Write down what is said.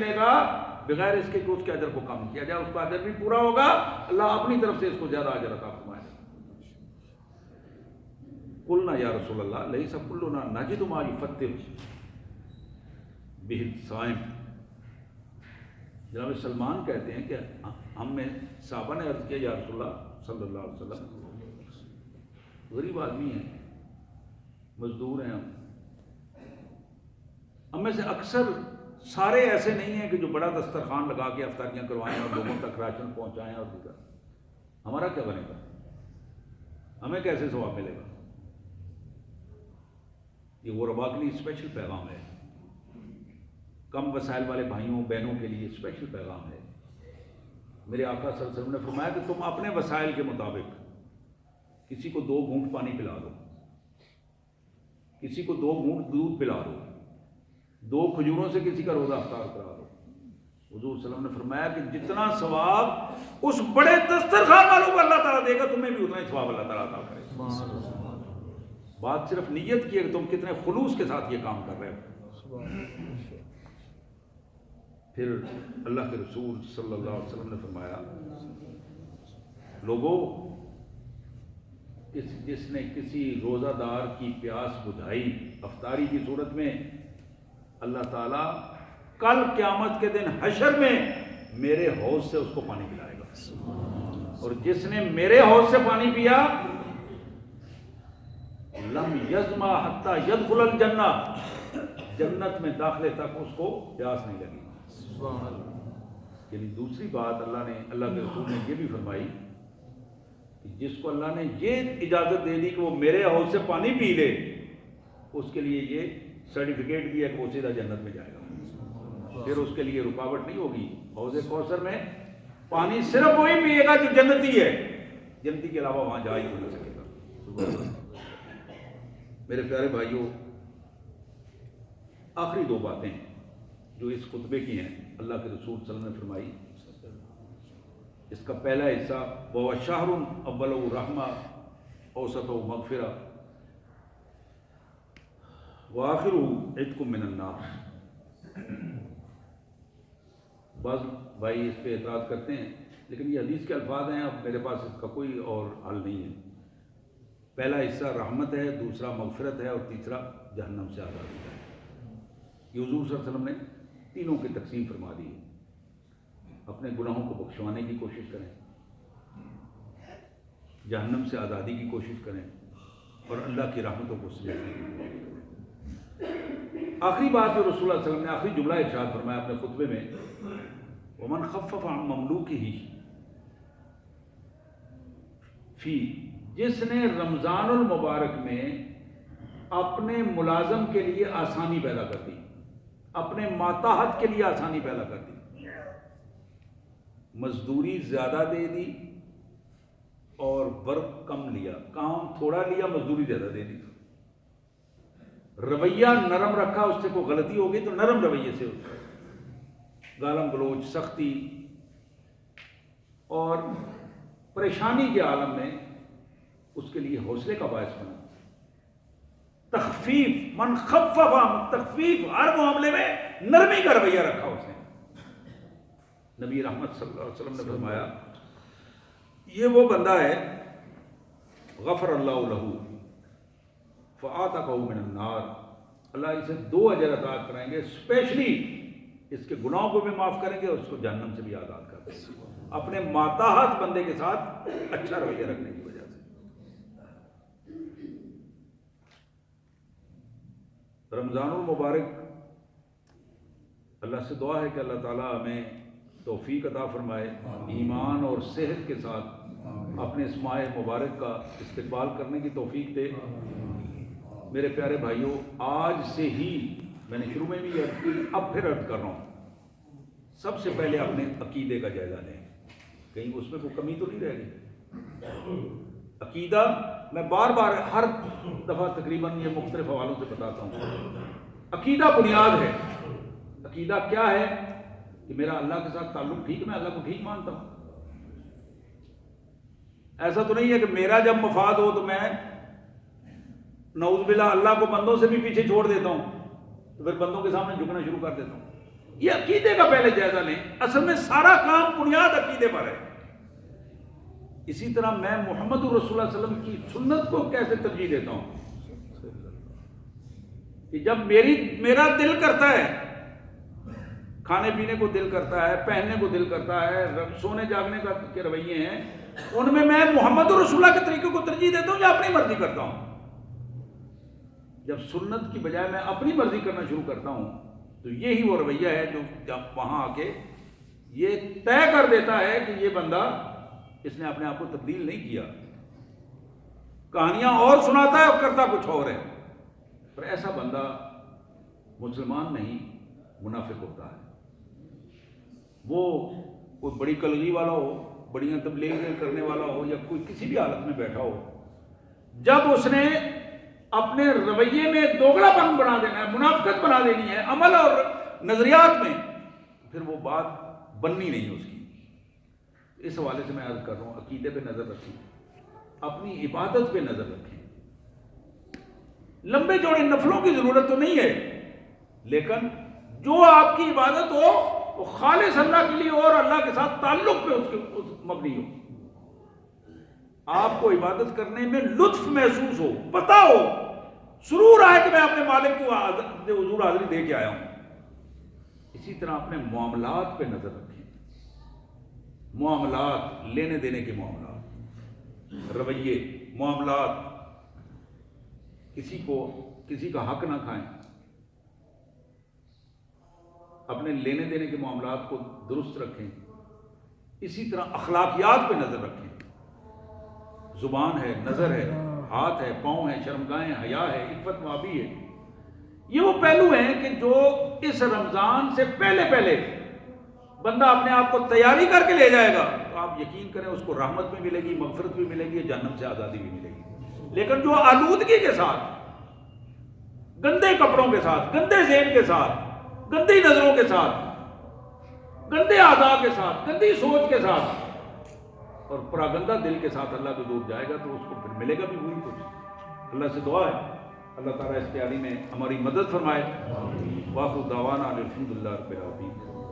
ملے گا بغیر اس کے کہ اس کے اجر کو کم کیا جائے، اس کا اجر بھی پورا ہوگا، اللہ اپنی طرف سے اس کو زیادہ اجر عطا فرمائے گا۔ قلنا یا رسول اللہ لیس کلنا نجد ما یفطر بہ الصائم، جناب سلمان کہتے ہیں کہ ہم میں صحابہ نے عرض کیا یا رسول اللہ صلی اللہ علیہ وسلم، غریب آدمی ہیں، مزدور ہیں، ہم میں سے اکثر سارے ایسے نہیں ہیں کہ جو بڑا دسترخوان لگا کے افطاریاں کروائیں اور لوگوں تک راشن پہنچائیں اور دیگر، ہمارا کیا بنے گا، ہمیں کیسے ثواب ملے گا؟ یہ غرباء کے لیے اسپیشل پیغام ہے، کم وسائل والے بھائیوں بہنوں کے لیے اسپیشل پیغام ہے۔ میرے آقا صلی اللہ علیہ وسلم نے فرمایا کہ تم اپنے وسائل کے مطابق کسی کو 2 گھونٹ پانی پلا دو، کسی کو 2 گھونٹ دودھ پلا دو، 2 کھجوروں سے کسی کا روزہ افطار کرا دو۔ حضور صلی اللہ علیہ وسلم نے فرمایا کہ جتنا ثواب اس بڑے دسترخوان والوں کو اللہ تعالیٰ دے گا، تمہیں بھی اتنا ہی ثواب اللہ تعالیٰ عطا کرے گا۔ بات صرف نیت کی ہے کہ تم کتنے خلوص کے ساتھ یہ کام کر رہے ہو۔ پھر اللہ کے رسول صلی اللہ علیہ وسلم نے فرمایا لوگوں، جس نے کسی روزہ دار کی پیاس بجھائی افطاری کی صورت میں، اللہ تعالیٰ کل قیامت کے دن حشر میں میرے حوض سے اس کو پانی پلائے گا، اور جس نے میرے حوض سے پانی پیا لم یظمأ حتی یدخل الجنہ، جنت میں داخلے تک اس کو پیاس نہیں لگی۔ یعنی دوسری بات اللہ کے رسول نے یہ بھی فرمائی کہ جس کو اللہ نے یہ اجازت دے دی کہ وہ میرے حوض سے پانی پی لے، اس کے لیے یہ سرٹیفکیٹ بھی ہے کہ وہ سیدھا جنت میں جائے گا، پھر اس کے لیے رکاوٹ نہیں ہوگی۔ حوض کوثر میں پانی صرف وہی پیے گا جو جنتی ہے، جنتی کے علاوہ وہاں جا ہی نہیں سکے گا۔ میرے پیارے بھائیوں، آخری 2 باتیں جو اس خطبے کی ہیں اللہ کے رسول صلی اللہ علیہ وسلم نے فرمائی۔ اس کا پہلا حصہ وَهُوَ شَهْرٌ أَوَّلُهُ رَحْمَةٌ أَوْسَطُهُ مَغْفِرَةٌ وَآخِرُهُ عِتْقٌ مِّنَ النَّارِ۔ بعض بھائی اس پہ اعتراض کرتے ہیں، لیکن یہ حدیث کے الفاظ ہیں، اب میرے پاس اس کا کوئی اور حل نہیں ہے۔ پہلا حصہ رحمت ہے، دوسرا مغفرت ہے، اور تیسرا جہنم سے آزادی ہے۔ یہ حضور صلی اللہ علیہ وسلم نے تینوں کی تقسیم فرما دی ہے۔ اپنے گناہوں کو بخشوانے کی کوشش کریں، جہنم سے آزادی کی کوشش کریں، اور اللہ کی رحمتوں کو سمیٹنے کی کوشش کریں۔ آخری بات جو رسول اللہ صلی اللہ علیہ وسلم نے آخری جملہ ارشاد فرمایا اپنے خطبے میں، وَمَنْ خَفَّفَ عَنْ مَمْلُوكِهِ فی، جس نے رمضان المبارک میں اپنے ملازم کے لیے آسانی پیدا کر دی، اپنے ماتحت کے لیے آسانی پیدا کر دی، مزدوری زیادہ دے دی اور ورک کم لیا، کام تھوڑا لیا، مزدوری زیادہ دے دی، رویہ نرم رکھا، اس سے کوئی غلطی ہوگی تو نرم رویے سے ہوتا ہے، گالم گلوچ، سختی اور پریشانی کے عالم میں اس کے لیے حوصلے کا باعث بنا، تخفیف، من خفف، تخفیف، ہر معاملے میں نرمی کا رویہ رکھا اس نے۔ نبی رحمت صلی اللہ علیہ وسلم نے فرمایا یہ وہ بندہ ہے غفر اللہ لہ فآتقہ من النار، اللہ اسے 2 اجر عطا کریں گے، اسپیشلی اس کے گناہوں کو بھی معاف کریں گے اور اس کو جہنم سے بھی آزاد کر دیں گے، اپنے ماتحت بندے کے ساتھ اچھا رویہ رکھنے کی وجہ سے۔ رمضان المبارک، اللہ سے دعا ہے کہ اللہ تعالیٰ ہمیں توفیق عطا فرمائے، ایمان اور صحت کے ساتھ اپنے اس ماہ مبارک کا استقبال کرنے کی توفیق دے۔ میرے پیارے بھائیوں، آج سے ہی میں نے شروع میں بھی عرض کی، اب پھر عرض کر رہا ہوں، سب سے پہلے اپنے عقیدے کا جائزہ لیں، کہیں اس میں کوئی کمی تو نہیں رہ گئی۔ عقیدہ میں بار بار ہر دفعہ تقریباً یہ مختلف حوالوں سے بتاتا ہوں، عقیدہ بنیاد ہے۔ عقیدہ کیا ہے کہ میرا اللہ کے ساتھ تعلق ٹھیک، میں اللہ کو ٹھیک مانتا ہوں۔ ایسا تو نہیں ہے کہ میرا جب مفاد ہو تو میں نعوذ باللہ اللہ کو بندوں سے بھی پیچھے چھوڑ دیتا ہوں، تو پھر بندوں کے سامنے جھکنا شروع کر دیتا ہوں۔ یہ عقیدے کا پہلے جائزہ لیں. اصل میں سارا کام بنیاد عقیدے پر ہے. اسی طرح میں محمد رسول اللہ علیہ وسلم کی سنت کو کیسے ترجیح دیتا ہوں کہ جب میرا دل کرتا ہے، کھانے پینے کو دل کرتا ہے، پہننے کو دل کرتا ہے، سونے جاگنے کا کے رویے ہیں، ان میں محمد رسول اللہ کے طریقے کو ترجیح دیتا ہوں یا اپنی مرضی کرتا ہوں؟ جب سنت کی بجائے میں اپنی مرضی کرنا شروع کرتا ہوں تو یہی وہ رویہ ہے جو جب وہاں آ کے یہ طے کر دیتا ہے کہ یہ بندہ، اس نے اپنے آپ کو تبدیل نہیں کیا، کہانیاں اور سناتا ہے اور کرتا کچھ اور ہے. پر ایسا بندہ مسلمان نہیں، منافق ہوتا ہے. وہ کوئی بڑی کلگی والا ہو، بڑی تبلیغیں کرنے والا ہو، یا کوئی کسی بھی حالت میں بیٹھا ہو، جب اس نے اپنے رویے میں دوگلا پن بنا دینا ہے، منافقت بنا دینی ہے عمل اور نظریات میں، پھر وہ بات بننی نہیں اس کی. اس حوالے سے میں عرض کر رہا ہوں، عقیدے پہ نظر رکھیں، اپنی عبادت پہ نظر رکھیں. لمبے چوڑے نفلوں کی ضرورت تو نہیں ہے، لیکن جو آپ کی عبادت ہو وہ خالص اللہ کے لیے ہو اور اللہ کے ساتھ تعلق پہ اس مبنی ہو. آپ کو عبادت کرنے میں لطف محسوس ہو، پتہ ہو، سرور آئے کہ میں اپنے مالک کو حضور حاضری دے کے آیا ہوں. اسی طرح اپنے معاملات پہ نظر رکھیں. معاملات، لینے دینے کے معاملات، رویے، معاملات، کسی کا حق نہ کھائیں. اپنے لینے دینے کے معاملات کو درست رکھیں. اسی طرح اخلاقیات پہ نظر رکھیں. زبان ہے، نظر ہے، ہاتھ ہے، پاؤں ہے، شرمگاہیں ہیں، حیا ہے، عفت معابی ہے. یہ وہ پہلو ہیں کہ جو اس رمضان سے پہلے بندہ اپنے آپ کو تیاری کر کے لے جائے گا تو آپ یقین کریں اس کو رحمت بھی ملے گی، مغفرت بھی ملے گی، جہنم سے آزادی بھی ملے گی. لیکن جو آلودگی کے ساتھ، گندے کپڑوں کے ساتھ، گندے ذہن کے ساتھ، گندی نظروں کے ساتھ، گندے اعضاء کے ساتھ، گندی سوچ کے ساتھ اور پراگندہ دل کے ساتھ اللہ کو دور جائے گا تو اس کو پھر ملے گا بھی وہی کچھ. اللہ سے دعا ہے اللہ تعالیٰ اس تیاری میں ہماری مدد فرمائے. واخر دعوانا الحمدللہ رب العالمین.